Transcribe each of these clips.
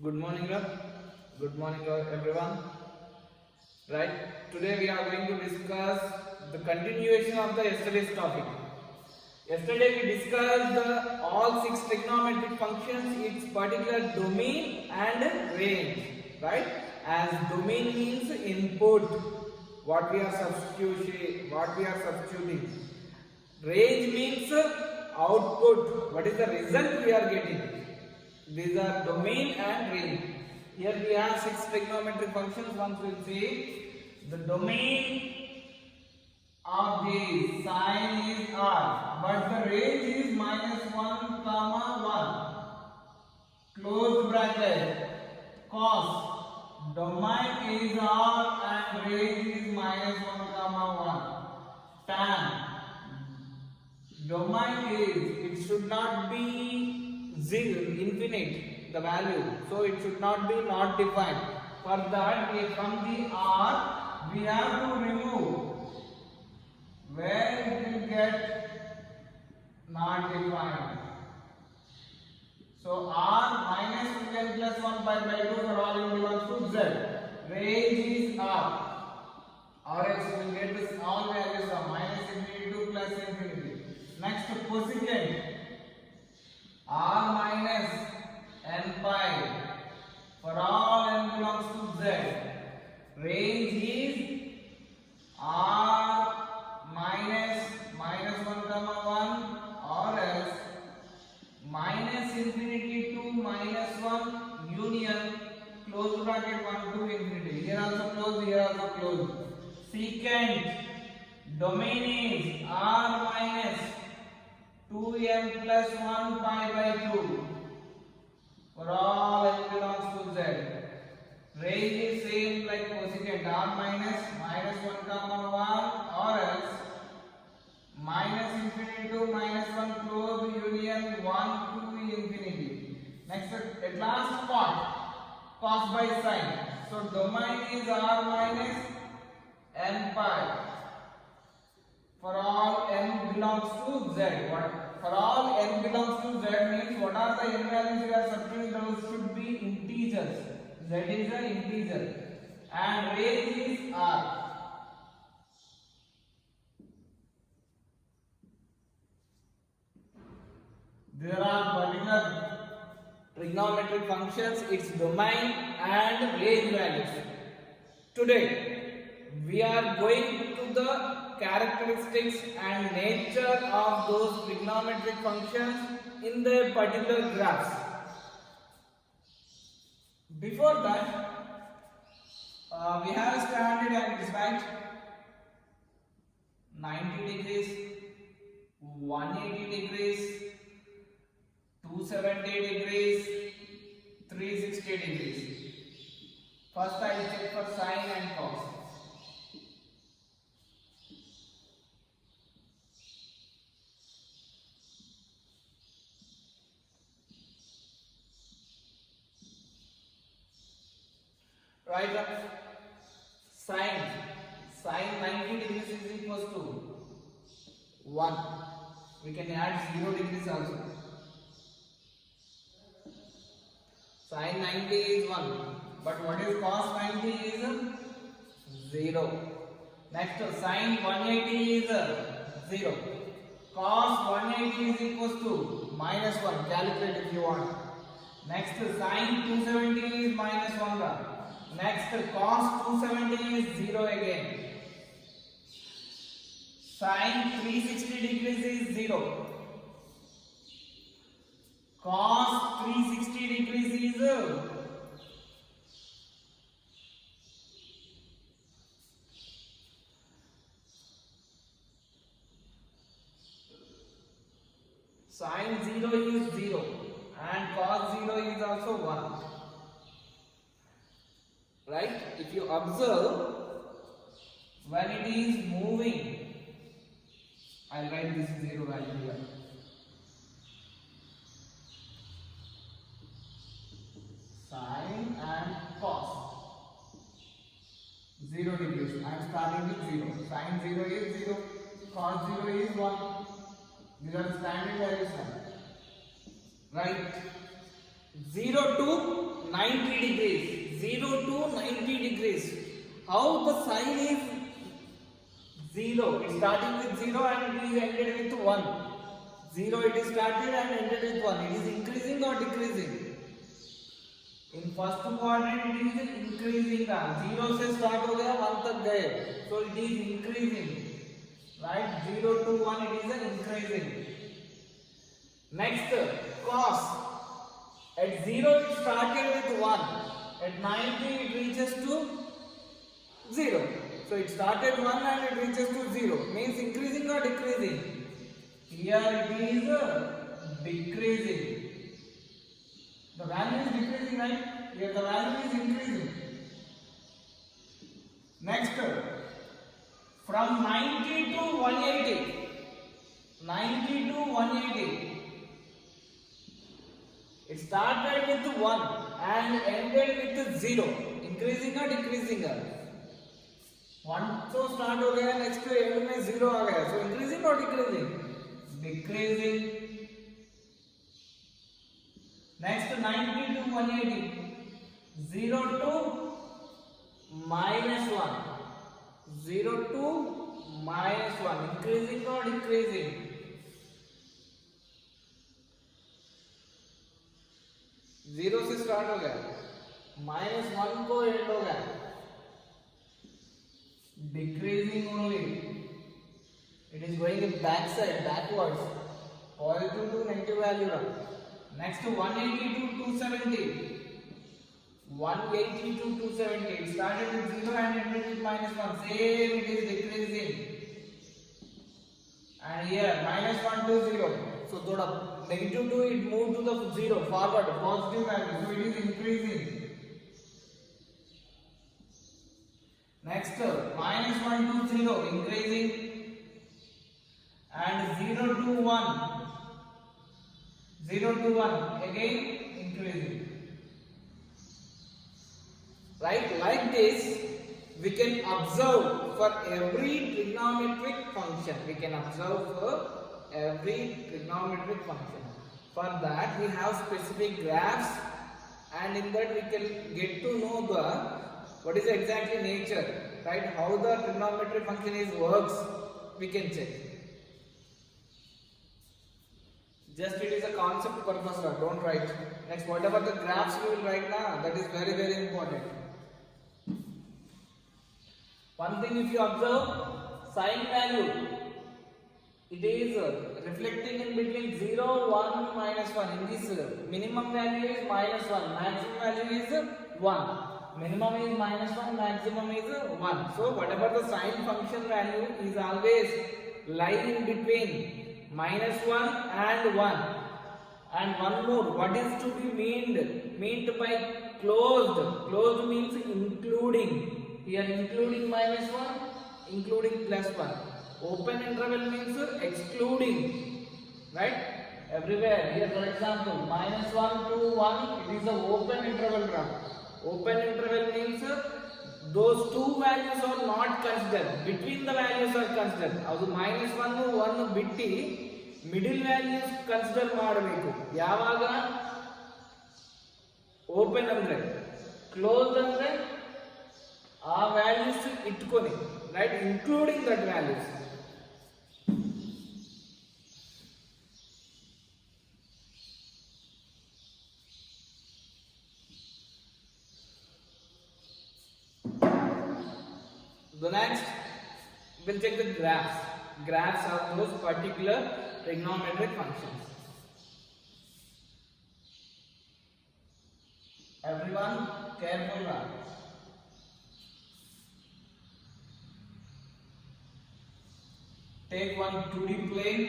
Good morning, good morning, everyone. Right, today we are going to discuss the continuation of the yesterday's topic. Yesterday we discussed all six trigonometric functions, its particular domain and range. Right, as domain means input, what we are substituting. Range means output, what is the result we are getting. These are domain and range. Here we have six trigonometric functions. Once we will see the domain of the sine is r, but the range is -1, 1. Close bracket. Cos. Domain is r and range is -1, 1. Tan. Domain is, it should not be zero, infinite, the value, so it should not be not defined. For that, from the r we have to remove where it will get not defined. So r minus 2n plus 1 pi by 2 for all n belongs to z. Range is r, or else we will get this all values of minus infinity to plus infinity. Next, cosecant. R minus n pi for all n belongs to z. Range is r minus -1, 1 or else minus infinity to -1 union close bracket 1 to infinity. Here also close, here also close. Secant. Domain is r minus 2n plus 1 pi by 2 for all n belongs to z. Range is same like cosecant, r minus -1, 1 or else minus infinity to -1 close union 1 to infinity. Next, at last part, cos by sine. So domain is r minus n pi for all n belongs to z. What for all n belongs to z means what are the n values we are substituting? Those should be integers. Z is an integer and range is r. There are particular trigonometric functions, its domain and range values. Today we are going to the characteristics and nature of those trigonometric functions in the particular graphs. Before that, we have standard angles, right? 90 degrees, 180 degrees, 270 degrees, 360 degrees. First I will check for sine and cos. Right up. Sine 90 degrees is equals to 1. We can add 0 degrees also. Sine 90 is 1. But what is cos 90 is 0. Next, sine 180 is 0. Cos 180 is equals to -1. Calculate if you want. Next, sine 270 is -1. Next, cos 270 is 0 again. Sine 360 degrees is 0. Cos 360 degrees is 0. Sine 0 is 0 and cos 0 is also 1. Right? If you observe, when it is moving, I will write this 0 value here. Sine and cos 0 degrees. I am starting with 0. Sine 0 is 0, cos 0 is 1. These are standard values. Right? 0 to 90 degrees. 0 to 90 degrees. How the sign is 0? It starting with 0 and it is ended with 1. 0 it is started and ended with 1. It is increasing or decreasing? In first quadrant it is increasing. 0 से start हो गया 1 तक गए, so it is increasing, right? 0 to 1 it is increasing. Next, cos. At 0 it started with 1. At 90 it reaches to 0. So it started 1 and it reaches to 0. Means increasing or decreasing? Here it is decreasing. The value is decreasing, right? Here the value is increasing. Next, from 90 to 180. 90 to 180. It started with 1 and ended with 0. Increasing or decreasing? 1 तो start हो गया, next end में 0 आ गया. So increasing or decreasing? Decreasing. Next, 90 to 180. 0 to minus 1. 0 to minus 1. Increasing or decreasing? Zero से start हो गया, -1 को end हो गया, decreasing only. It is going in back side, backwards, positive to negative value रहा. Next 180 to 270. 180 to 270. It started with 0 and ended with -1. Same, it is decreasing. And here -1 to 0. So थोड़ा negative 2 it moved to the 0 forward, positive value, so it is increasing. Next, -1 to 0 increasing, and 0 to 1. 0 to 1 again increasing. Right, like this we can observe for every trigonometric function. We can observe for every trigonometric function. For that we have specific graphs, and in that we can get to know the what is exactly nature, right? How the trigonometric function is works, we can check. Just it is a concept purpose, don't write. Next, whatever the graphs we will write now, that is very very important. One thing, if you observe sign value, it is reflecting in between 0, 1, -1. In this minimum value is -1, maximum value is 1. Minimum is -1, maximum is 1. So whatever the sign function value is always lying in between -1 and 1. And one more, what is to be meant by closed? Closed means including. Here including -1, including +1. Open interval means excluding, right? Everywhere. Here for example, -1 to 1, it is a open interval run. Open interval means those two values are not considered. Between the values are considered. ಅದು -1 1 ಬಿಟ್ಟು middle values consider ಮಾಡಬೇಕು. ಯಾವಾಗ? Open ಅಂದ್ರೆ, closed ಅಂದ್ರೆ ಆ values ಇಟ್ಕೊಳ್ಳಿ, right? Including that values. The next, we'll check the graphs. Graphs of those particular trigonometric functions. Everyone, careful now. Take one 2D plane,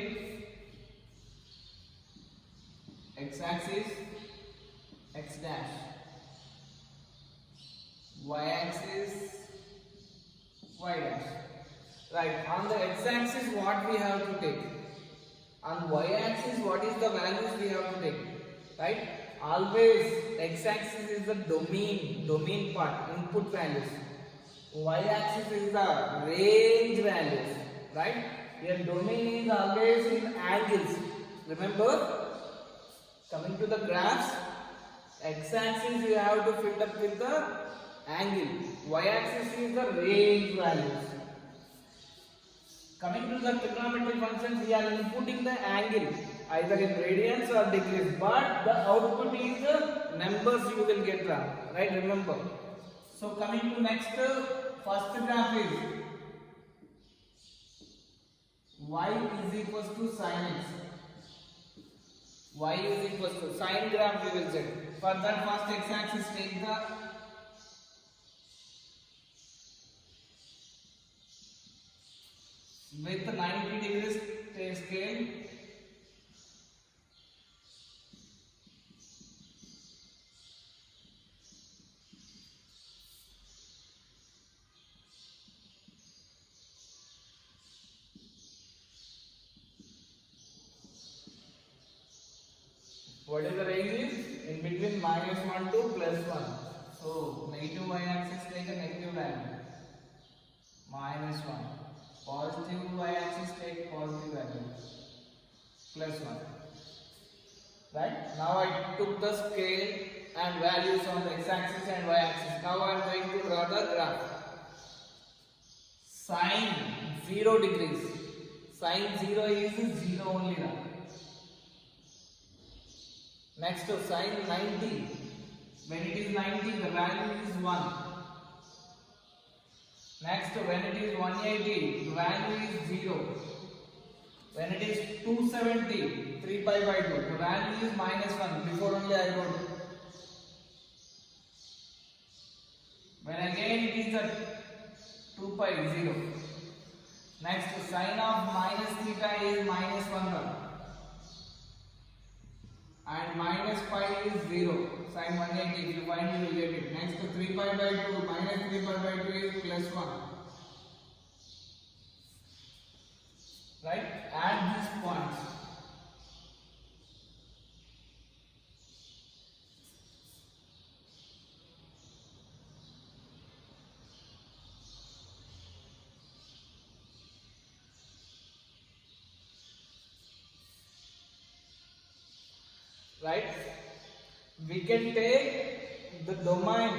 x-axis, x dash, y-axis, y dash. Right, on the x-axis what we have to take? On y-axis what is the values we have to take? Right? Always x-axis is the domain part, input values. Y-axis is the range values. Right? Here domain is always in angles. Remember? Coming to the graphs, X-axis you have to fill up with the angle. Y-axis is the range values. Coming to the trigonometry functions, we are inputting the angle either in radians or degrees, but the output is the numbers you will get from, right? Remember. So coming to next, first graph is y is equals to sin x. Y is equals to sine graph we will check. For that, first x-axis take the with 90 degrees scale. What is the range is? In between -1 to +1. So negative y-axis take a negative value, -1. Positive y-axis take positive value, +1. Right? Now I took the scale and values on the x-axis and y-axis. Now I am going to draw the graph. Sine 0 degrees. Sine 0 is 0 only now. Next to sine 90. When it is 90, the value is 1. Next, when it is 180, the value is 0. When it is 270, 3 pi by 2, the value is -1. Before only I wrote. When again it is at 2 pi, 0. Next, sine of minus theta is -1. And minus pi is 0. Sine 180, if you find, you will get it. Next to 3 pi by 2, minus 3 pi by 2 is +1. Right? Add these points. Right? We can take the domain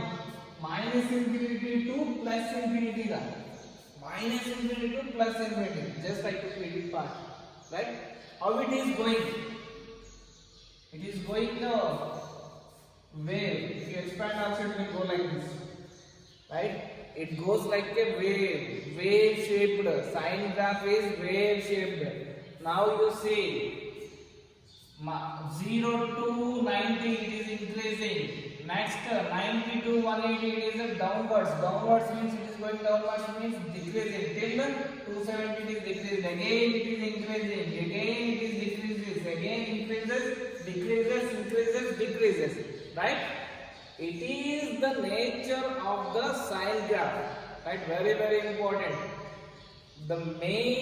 -infinity to +infinity. -infinity to +infinity. Just like the previous part. Right? How it is going? It is going the wave. If you expand also, it will go like this. Right? It goes like a wave. Wave shaped. Sine graph is wave shaped. Now you see 0 to 90 it is increasing. Next 90 to 180 it is downwards. Downwards means it is going downwards, means decreasing. Till 270 it is decreasing. Again it is increasing. Again it is decreases. Again increases, decreases, increases, decreases. Right? It is the nature of the sine graph. Right? Very, very important. The main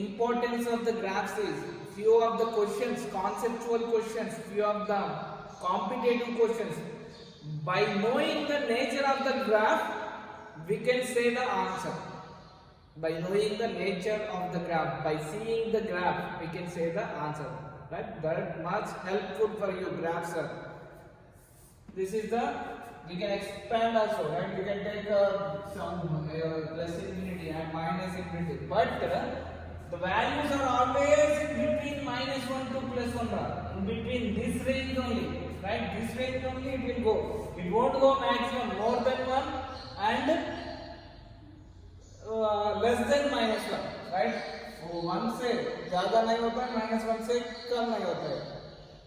importance of the graphs is few of the questions, conceptual questions, few of the competitive questions. By knowing the nature of the graph, we can say the answer. By knowing the nature of the graph, by seeing the graph, we can say the answer. Right? That much helpful for you, graphs are. This is the, we can expand also, right? We can take some +infinity and -infinity. But the values are always between -1 to +1. In between this range only, right? This range only it will go. It won't go maximum more than 1 and less than -1, right? वो 1 से ज़्यादा नहीं होता है, -1 से कम नहीं होता है,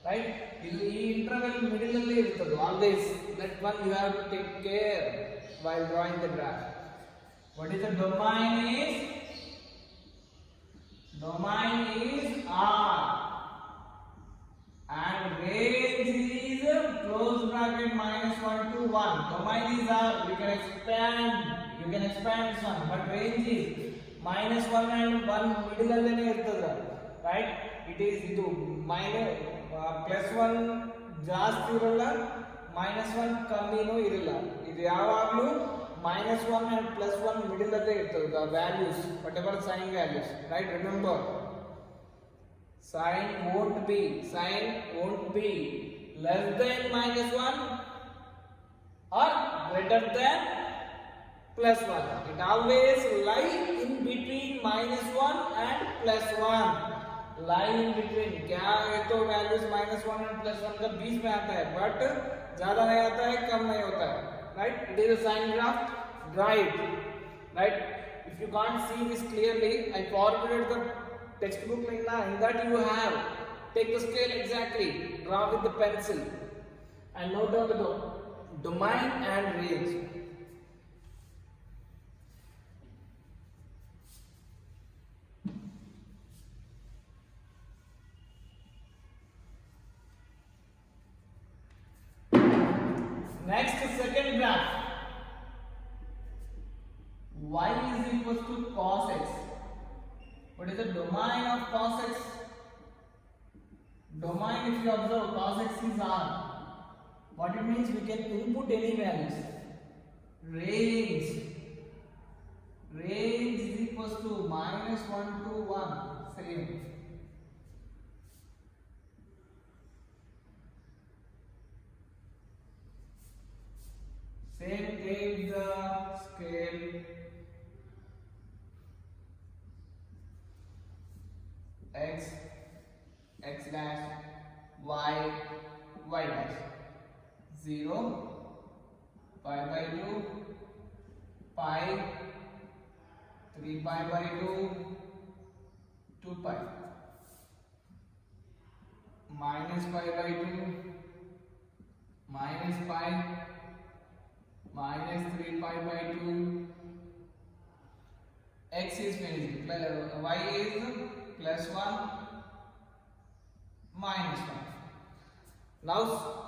right? ಇದು ಈ ಇಂಟರ್ವಲ್ ಮಿಡಲ್ ಅಲ್ಲಿ ಇರ್ತದೆ always. That one you have to take care while drawing the graph. What is the domain is? Domain is R and range is close bracket -1 to 1. Domain is R. You can expand this one, but range is -1 and 1 middle allene irtada, right? It is ಇದು +1 ಜಾಸ್ತಿ ಇರಲ್ಲ, -1 ಕಮ್ಮಿನೂ ಇರಲ್ಲ. ಇದು ಯಾವಾಗಲೂ -1 and +1 middle allೇ ಇರ್ತದೆ. The values, whatever sign values, right? Remember, sign won't be less than minus 1 or greater than plus 1. It always lie in between minus 1 and plus 1. lie in between. क्या है तो वैल्यूज माइनस 1 और plus 1 का बीच में आता है, but ज्यादा नहीं आता है, कम नहीं होता है. Right, it is a sine graph. Right. If you can't see this clearly, I forwarded the textbook link now. In that you have take the scale exactly, draw with the pencil, and note down the domain and range. Next, second graph. Y is equals to cos x. What is the domain of cos x? Domain, if you observe, cos x is R. What it means, we can input any values. Range is equals to minus 1 to 1. Same. Take the scale x dash y dash 0 pi by 2 pi 3 pi by 2 2 pi minus pi by 2 minus pi minus 3 pi by 2. X is finished. Y is plus 1 minus 1. Now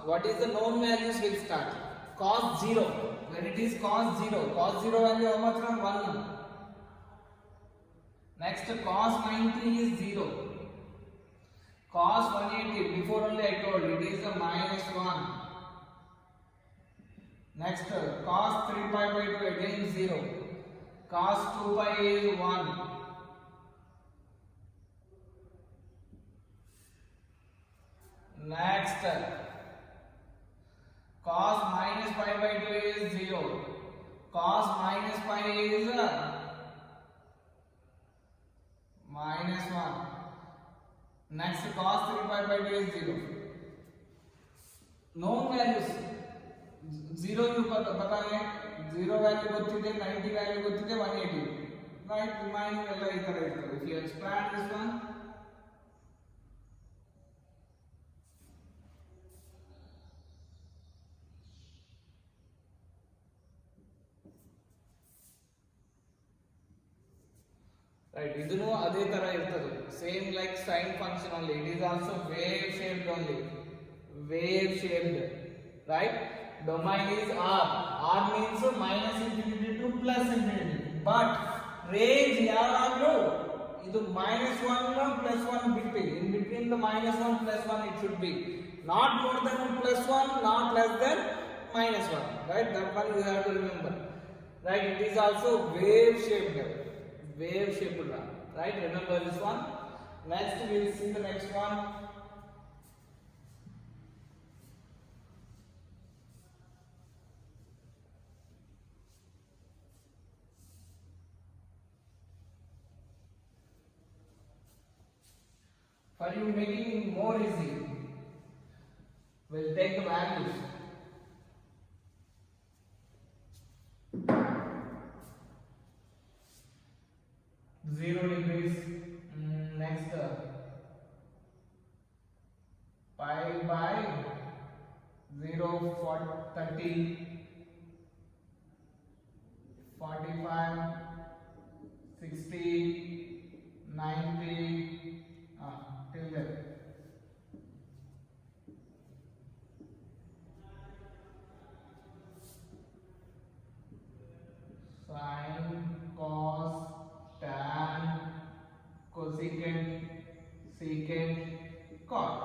what is the known values will start. Cos 0. When it is cos 0 value how much from 1. Next cos 90 is 0. Cos 180, before only I told it is a minus 1. Next cos 3 pi by 2 again 0. Cos 2 pi is 1. Next cos minus pi by 2 is 0. Cos minus pi is minus 1. Next cos 3 pi by 2 is 0. Known values 0 you pata hai, 0 value gottide, 90 value gottide, 180. Right, remaining ella ee tara irtade. If you expand this one, right, idunu ade tara irtade, same like sine function only. It is also wave shaped only, right. Domain is R. R means minus infinity to plus infinity. But range ಯಾವಾಗಲೂ ಇದು minus 1 plus 1 between. In between the minus 1 plus 1 it should be. Not more than plus 1, not less than minus 1. Right? That one you have to remember. Right? It is also wave shaped. Right? Remember this one. Next we will see the next one. For you making it more easy, we'll take the values. Zero degrees. Next pi by 0, 30, 45, 60, 90. Till there. Sine, cos, tan, cosecant, secant, cot.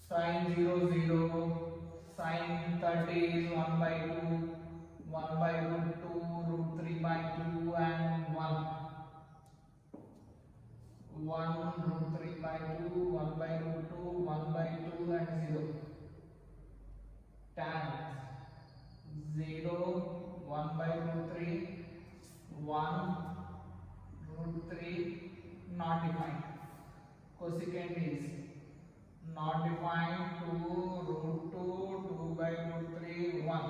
Sine 0, 0. Sine 30 is 1 by 2. 1 by root 2, root 3 by 2 and 1. 1 root 3 by 2, 1 by root 1 root 3 not defined. Cosecant is not defined 2 root 2 2 by root 3 1.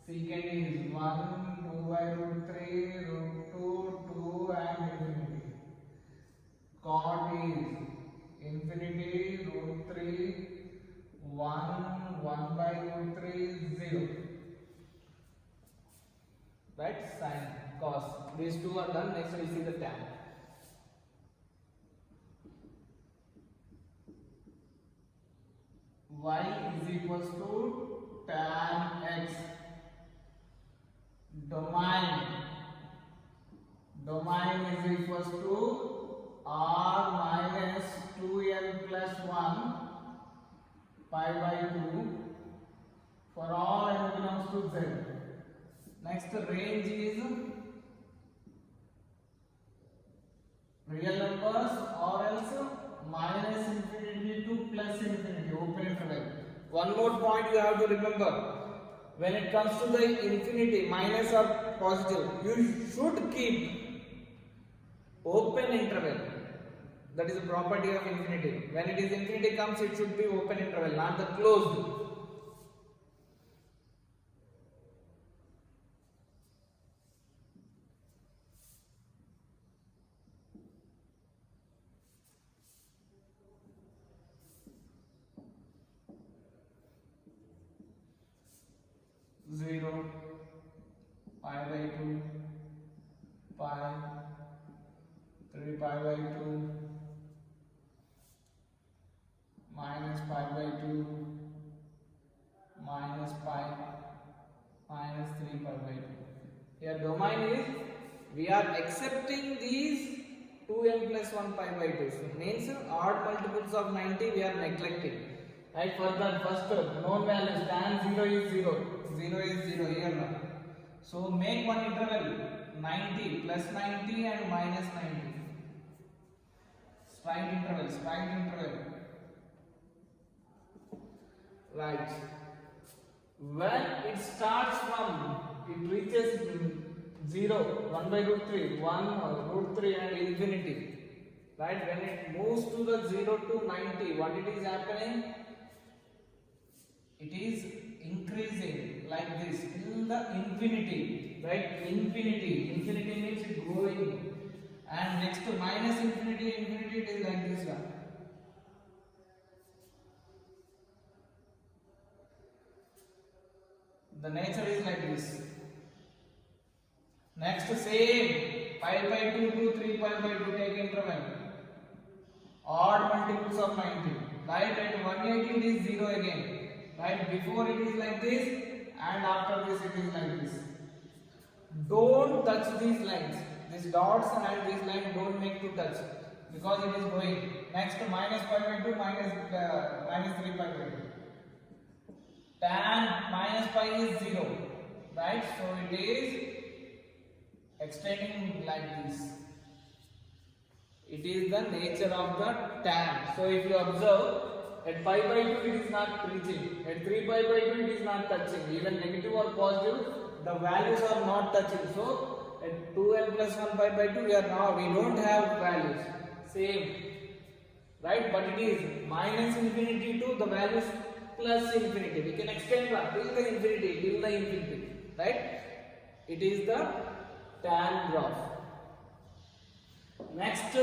Secant is 1 2 by root 3 root 2 2 and infinity. Cot is infinity root 3 1 1 by root 3 0. Right? Sine, cos. These two are done. Next we see the tan. Y is equals to tan x. Domain is equals to r minus 2n plus 1 pi by 2 for all n belongs to z. Next range is real numbers or else minus infinity to plus infinity, open interval. One more point you have to remember. When it comes to the infinity, minus or positive, you should keep open interval. That is a property of infinity. When it is infinity comes, it should be open interval, not the closed. Zero, pi by 2, pi, 3 pi by 2, minus pi by 2, minus pi, minus 3 pi by 2. Here domain is, we are accepting these 2n plus 1 pi by 2. So means odd multiples of 90 we are neglecting. Right, further first known values, tan 0 is 0. 0 is 0 here now. So make one interval 90 plus 90 and minus 90. Straight interval. Right. When it starts from, it reaches 0, 1 by root 3, 1 root 3 and infinity. Right. When it moves to the 0 to 90, what it is happening? It is increasing like this till the infinity, right? Infinity means it growing, and next to minus infinity it is like this one. The nature is like this. Next same pi by 2 to 3 pi by 2, take interval. Odd multiples of 90, right? At 180 it is 0 again. Right, before it is like this and after this it is like this. Don't touch these lines. These dots and this line don't make to touch because it is going. Next minus pi by 2 minus 3 pi by 2. Tan minus pi is 0. Right, so it is extending like this. It is the nature of the tan. So if you observe, at pi by 2 it is not reaching, at 3 pi by 2 it is not touching, even negative or positive, the values are not touching. So at 2n plus 1 pi by 2 we don't have values, same, right? But it is minus infinity to the values plus infinity. We can extend that till the infinity, right? It is the tan graph. Next,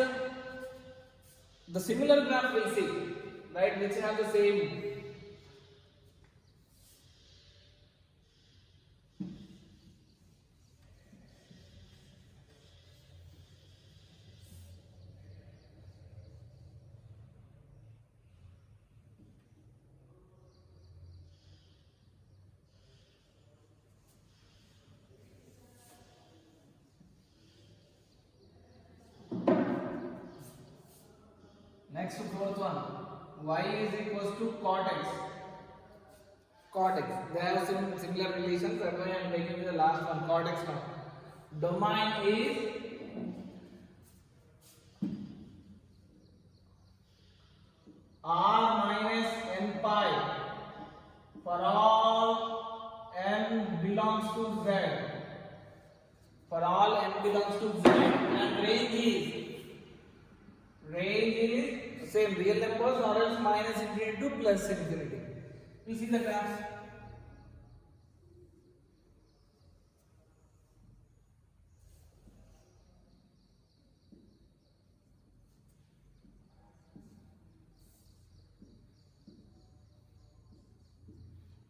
the similar graph we'll see. Right, which have the same. Next fourth one. Y is equals to cot x. They have similar relations. That's why I am taking the last one, cot x now. Domain is r minus n pi for all n belongs to z. for all n belongs to Z, and range is same real numbers or else minus infinity to plus infinity. You see the graphs.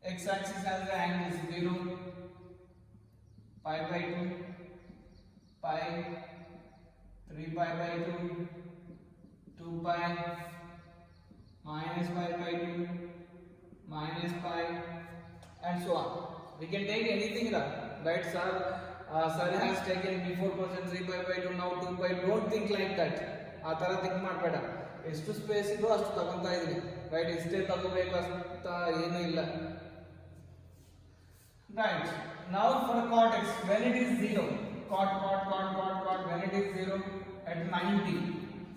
X axis has the angle 0, pi by 2, pi, 3 pi by 2, 2 pi, minus pi by 2, minus pi, and so on. We can take anything, right? Sir has taken before question 3 pi by 2, now 2 pi. Don't think like that. ಆ ತರ think ಮಾಡಬೇಡ. ಎಷ್ಟು space ಇದೋ ಅಷ್ಟು ತಗೊಂತಾ ಇದೀನಿ, right? ಇಷ್ಟೇ ತಗೋಬೇಕು ಅಂತ ಏನೂ ಇಲ್ಲ. Right. Now for cot x, when it is 0, cot, when it is 0 at 90.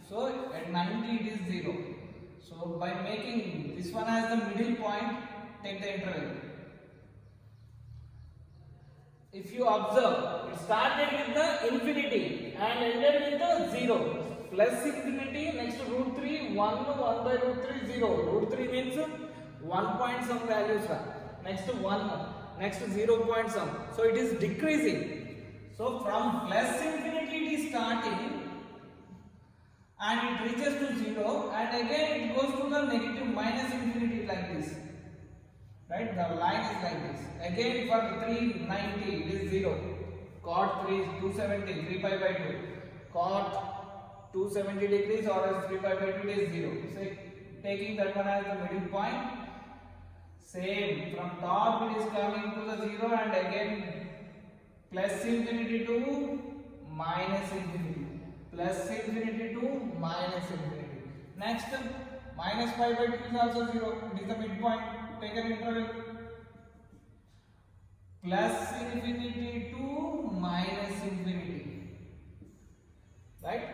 So at 90 it is 0. So by making this one as the middle point, take the interval. If you observe, it started with the infinity and ended with the 0. Plus infinity, next root 3, 1 by root 3, 0. Root 3 means 1 point some values. Next 1. Next 0 point sum. So it is decreasing. So from plus infinity it is starting and it reaches to 0 and again it goes to the negative minus infinity like this. Right? The line is like this. Again for 390 it is 0. Cot 3 is 270, 3 pi by 2. Cot 270 degrees or else 3 pi by 2 is 0. So taking that one as the middle point. Same, from top it is coming to the 0 and again plus infinity to minus infinity, plus infinity to minus infinity. Next, minus pi by 2 is also 0, it is the midpoint, take an interval. Plus infinity to minus infinity, right?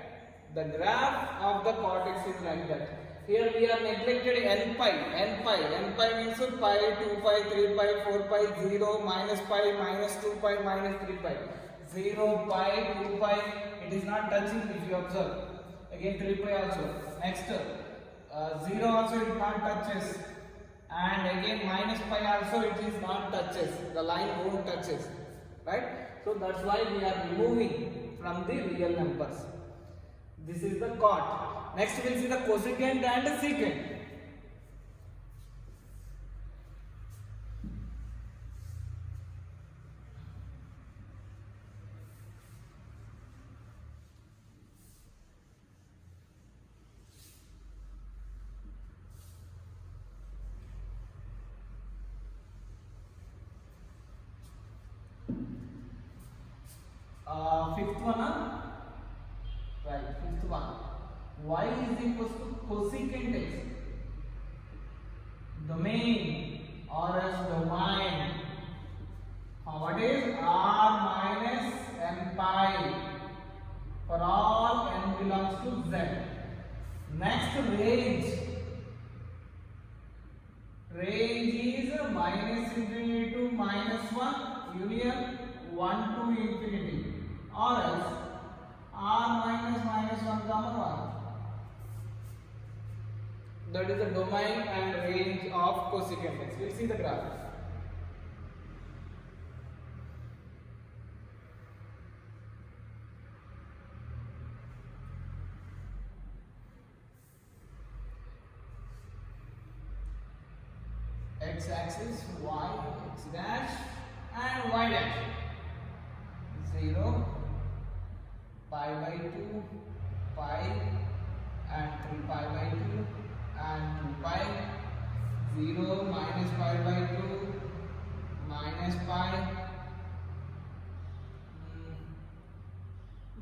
The graph of the cortex is like that. Here we are neglected n pi. N pi means pi, 2 pi, 3 pi, 4 pi, 0, minus pi, minus 2 pi, minus 3 pi. 0, pi, 2 pi, it is not touching if you observe. Again 3 pi also. Next, 0 also it not touches. And again minus pi also it is not touches. The line won't touches. Right? So that's why we are removing from the real numbers. This is the cot. Next we will see the cosecant and the secant. Fifth one, right? Fifth one. Y is equals to cosecant x. Domain or as domain. What is r minus m pi for all n belongs to Z. Next, range. Range is minus infinity to minus 1 union 1 to infinity or else r minus 1 comma 1. That is the domain and range of cosecant x. We will see the graph. X axis, y, x dash and y dash. 0, pi by 2, pi and 3 pi by 2 and 2 pi, 0 minus pi by 2 minus pi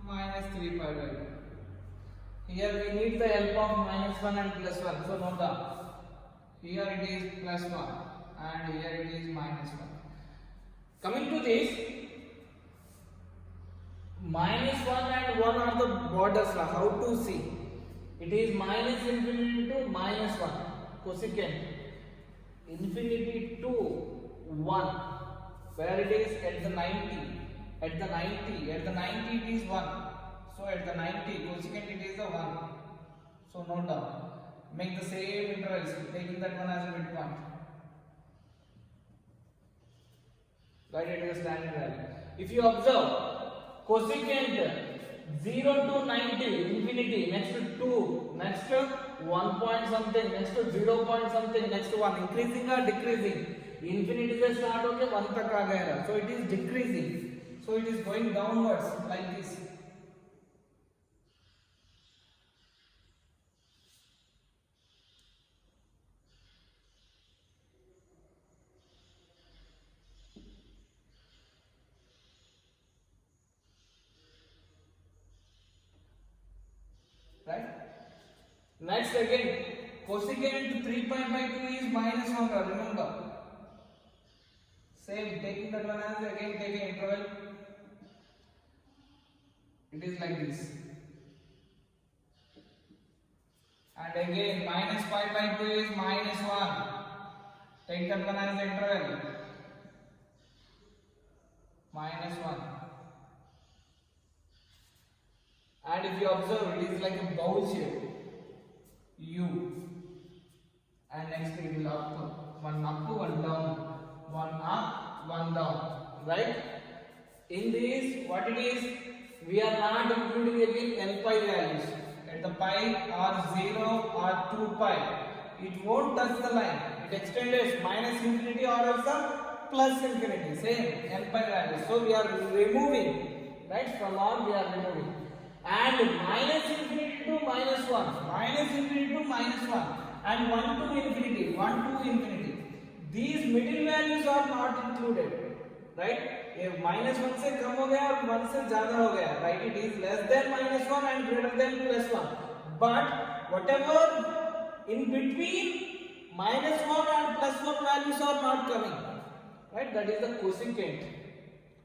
minus 3 pi by 2. Here we need the help of minus 1 and plus 1. So note down. Here it is plus 1 and here it is minus 1. Coming to this, minus 1 and 1 are the borders. How to see? It is minus infinity to minus 1 cosecant, infinity to 1 where it is at the 90, At the 90, it is 1. So at the 90 cosecant it is the 1. So note down. Make the same intervals, taking that one as a midpoint. Right, it is a standard value. If you observe, cosecant 0 to 90, infinity, next to 2, next to 1 point something, next to 0 point something, next to 1, increasing or decreasing? Infinity से start होके 1 तक आ गया, so it is decreasing. So it is going downwards like this. Right? Next again, cosecant 3 pi by 2 is minus 1, remember. Same, taking that one as again take an interval. It is like this. And again minus pi by 2 is minus 1. Take that one as the interval. Minus 1. And if you observe, it is like a bowl shape. U. And next it will up. One up, one down. One up, one down. Right? In this, what it is, we are not including again n pi values. At the pi or 0 or 2 pi, it won't touch the line. It extends minus infinity or also plus infinity. Same n pi values. So we are removing. Right? From all we are removing. And minus infinity to minus 1, minus infinity to minus 1, and 1 to infinity, 1 to infinity. These middle values are not included, right? If minus 1 से कम हो गया और 1 से ज़्यादा हो गया, right? It is less than minus 1 and greater than plus 1. But whatever in between minus 1 and plus 1 values are not coming, right? That is the cosecant.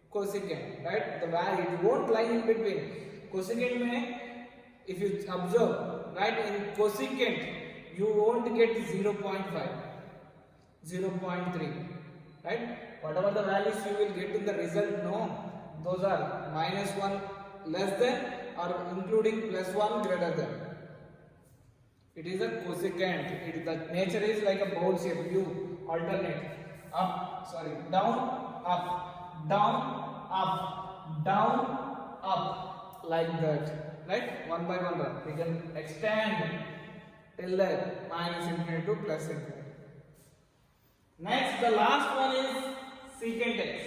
Cosecant, right? The value it won't lie in between. Cosecant में, if you observe, right, in cosecant you won't get 0.5, 0.3, right? Whatever the values you will get in the result, no, those are minus 1 less than or including plus 1 greater than. It is a cosecant. The nature is like a bowl shape. You alternate up, sorry, down, up, down, up, down, up. Like that, right? One by one run. We can extend till that minus infinity to plus infinity. Next, the last one is secant x.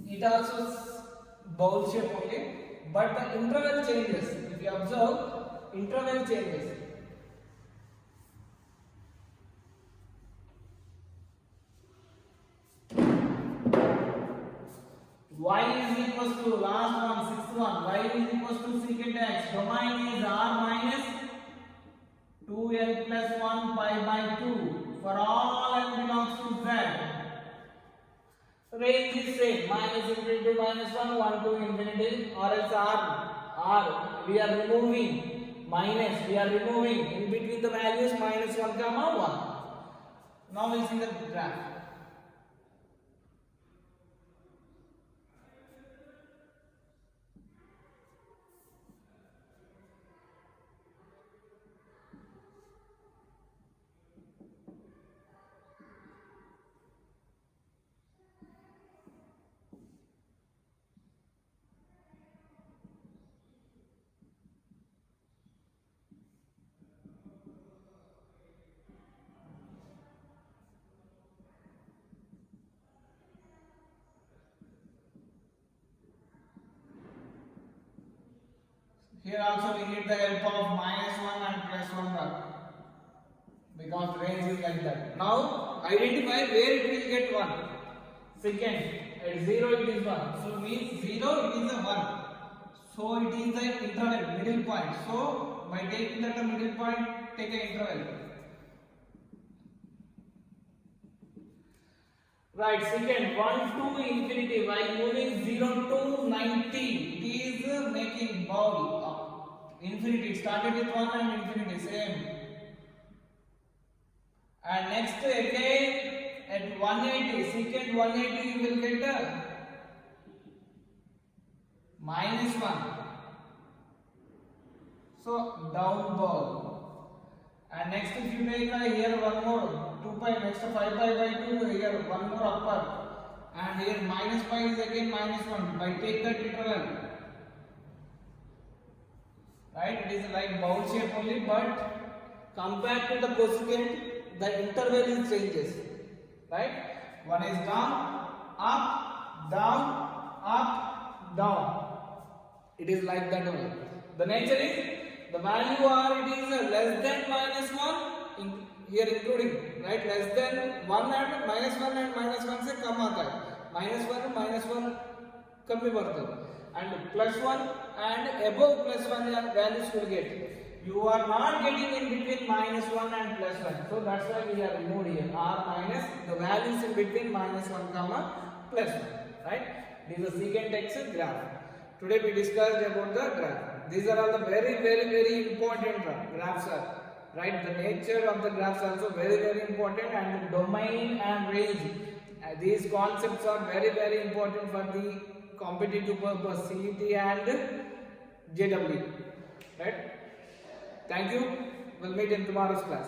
It also is bowl shape only, but the interval changes. If you observe, interval changes. Y is equals to last one, sixth one. Y is equals to secant x. Domain is R minus 2n plus 1 pi by 2 for all n belongs to Z. Range is same, minus infinity to minus 1, 1 to infinity, or else R. We are removing minus. We are removing in between the values minus 1 comma 1. Now we see the graph. Here also we need the help of minus 1 and plus 1 because range is like that. Now identify where it will get 1. Secant, at 0 it is 1. So means 0 it is a 1. So it is the interval, middle point. So by taking that middle point, take an interval. Right, secant 1 to infinity by moving 0 to 90. It is making bowl up. Infinity, it started with 1 and infinity, same. And next again at 180, secant 180 you will get -1. So down ball. And next if you take here one more 2 pi, next 5 pi by 2, here one more upper, and here minus pi is again -1 by take that literal, right? It is like bowl shape only, but compared to the cosecant the interval is changes, right? One is down, up, down, up, down. It is like that only. The nature is the value are it is less than -1 here including, right? Less than 1 and -1 से कम आता है, -1 कम भी बढ़ता है, and +1 and above +1 values will get. You are not getting in between -1 and +1, so that's why we have removed here r minus the values in between -1 comma +1, right? This is the secant x graph. Today we discussed about the graph. These are all the very important graphs are, right? The nature of the graphs also very important, and the domain and range. These concepts are very important for the competitive purpose CET and JEE, right? Thank you. We'll meet in tomorrow's class.